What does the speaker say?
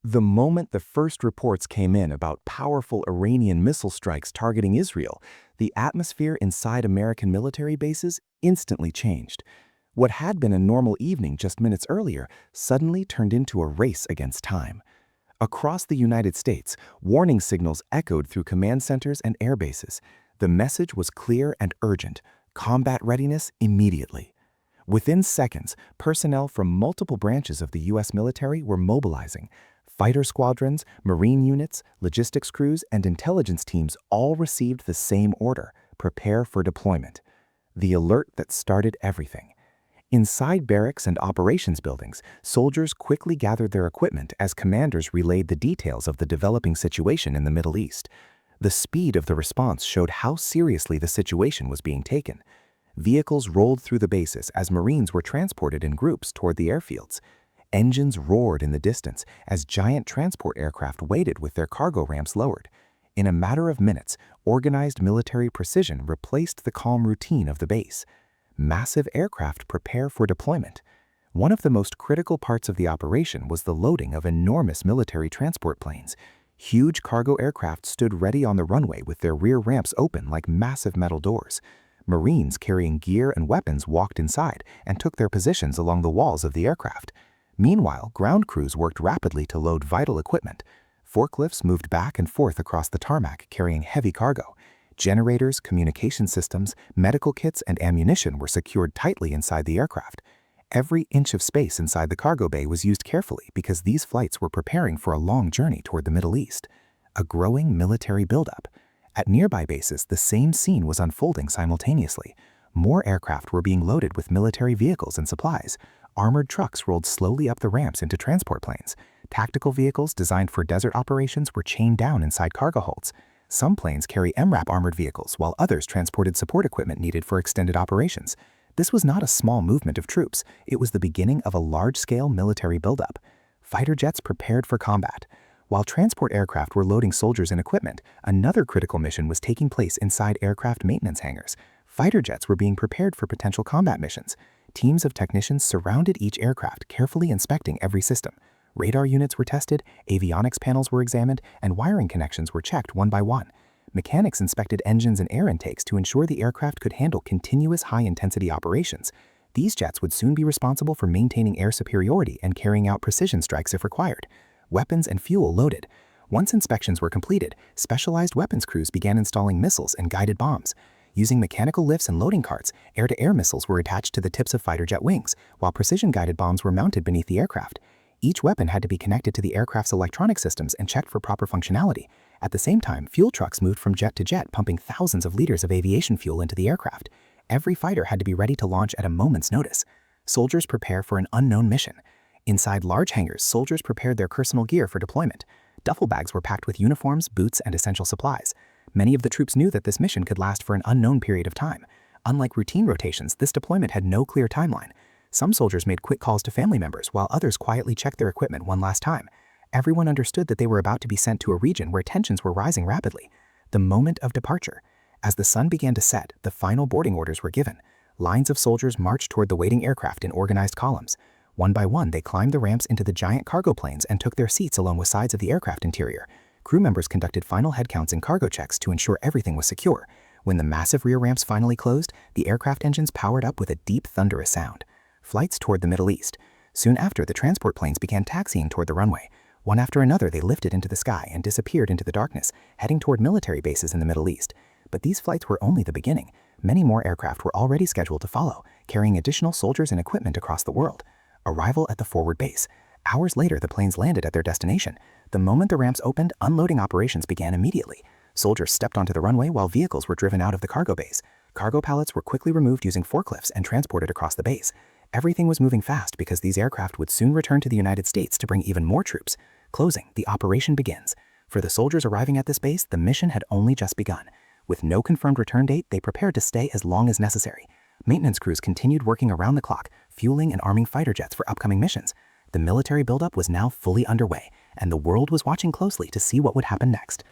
The moment the first reports came in about powerful Iranian missile strikes targeting Israel, the atmosphere inside American military bases instantly changed. What had been a normal evening just minutes earlier suddenly turned into a race against time. Across the United States, warning signals echoed through command centers and air bases. The message was clear and urgent: combat readiness immediately. Within seconds, personnel from multiple branches of the U.S. military were mobilizing. Fighter squadrons, Marine units, logistics crews, and intelligence teams all received the same order: prepare for deployment. The alert that started everything. Inside barracks and operations buildings, soldiers quickly gathered their equipment as commanders relayed the details of the developing situation in the Middle East. The speed of the response showed how seriously the situation was being taken. Vehicles rolled through the bases as Marines were transported in groups toward the airfields. Engines roared in the distance as giant transport aircraft waited with their cargo ramps lowered. In a matter of minutes, organized military precision replaced the calm routine of the base. Massive aircraft prepare for deployment. One of the most critical parts of the operation was the loading of enormous military transport planes. Huge cargo aircraft stood ready on the runway with their rear ramps open like massive metal doors. Marines carrying gear and weapons walked inside and took their positions along the walls of the aircraft. Meanwhile, ground crews worked rapidly to load vital equipment. Forklifts moved back and forth across the tarmac carrying heavy cargo. Generators, communication systems, medical kits, and ammunition were secured tightly inside the aircraft. Every inch of space inside the cargo bay was used carefully because these flights were preparing for a long journey toward the Middle East. A growing military buildup. At nearby bases, the same scene was unfolding simultaneously. More aircraft were being loaded with military vehicles and supplies. Armored trucks rolled slowly up the ramps into transport planes. Tactical vehicles designed for desert operations were chained down inside cargo holds. Some planes carry MRAP armored vehicles, while others transported support equipment needed for extended operations. This was not a small movement of troops. It was the beginning of a large-scale military buildup. Fighter jets prepared for combat. While transport aircraft were loading soldiers and equipment, another critical mission was taking place inside aircraft maintenance hangars. Fighter jets were being prepared for potential combat missions. Teams of technicians surrounded each aircraft, carefully inspecting every system. Radar units were tested, avionics panels were examined, and wiring connections were checked one by one. Mechanics inspected engines and air intakes to ensure the aircraft could handle continuous high-intensity operations. These jets would soon be responsible for maintaining air superiority and carrying out precision strikes if required. Weapons and fuel loaded. Once inspections were completed, specialized weapons crews began installing missiles and guided bombs. Using mechanical lifts and loading carts, air-to-air missiles were attached to the tips of fighter jet wings, while precision-guided bombs were mounted beneath the aircraft. Each weapon had to be connected to the aircraft's electronic systems and checked for proper functionality. At the same time, fuel trucks moved from jet to jet, pumping thousands of liters of aviation fuel into the aircraft. Every fighter had to be ready to launch at a moment's notice. Soldiers prepare for an unknown mission. Inside large hangars, soldiers prepared their personal gear for deployment. Duffel bags were packed with uniforms, boots, and essential supplies. Many of the troops knew that this mission could last for an unknown period of time. Unlike routine rotations, this deployment had no clear timeline. Some soldiers made quick calls to family members, while others quietly checked their equipment one last time. Everyone understood that they were about to be sent to a region where tensions were rising rapidly. The moment of departure. As the sun began to set, the final boarding orders were given. Lines of soldiers marched toward the waiting aircraft in organized columns. One by one, they climbed the ramps into the giant cargo planes and took their seats along the sides of the aircraft interior. Crew members conducted final head counts and cargo checks to ensure everything was secure. When the massive rear ramps finally closed, the aircraft engines powered up with a deep, thunderous sound. Flights toward the Middle East. Soon after, the transport planes began taxiing toward the runway. One after another, they lifted into the sky and disappeared into the darkness, heading toward military bases in the Middle East. But these flights were only the beginning. Many more aircraft were already scheduled to follow, carrying additional soldiers and equipment across the world. Arrival at the forward base. Hours later, the planes landed at their destination. The moment the ramps opened, unloading operations began immediately. Soldiers stepped onto the runway while vehicles were driven out of the cargo bays. Cargo pallets were quickly removed using forklifts and transported across the base. Everything was moving fast because these aircraft would soon return to the United States to bring even more troops. Closing, the operation begins. For the soldiers arriving at this base, the mission had only just begun. With no confirmed return date, they prepared to stay as long as necessary. Maintenance crews continued working around the clock, fueling and arming fighter jets for upcoming missions. The military buildup was now fully underway, and the world was watching closely to see what would happen next.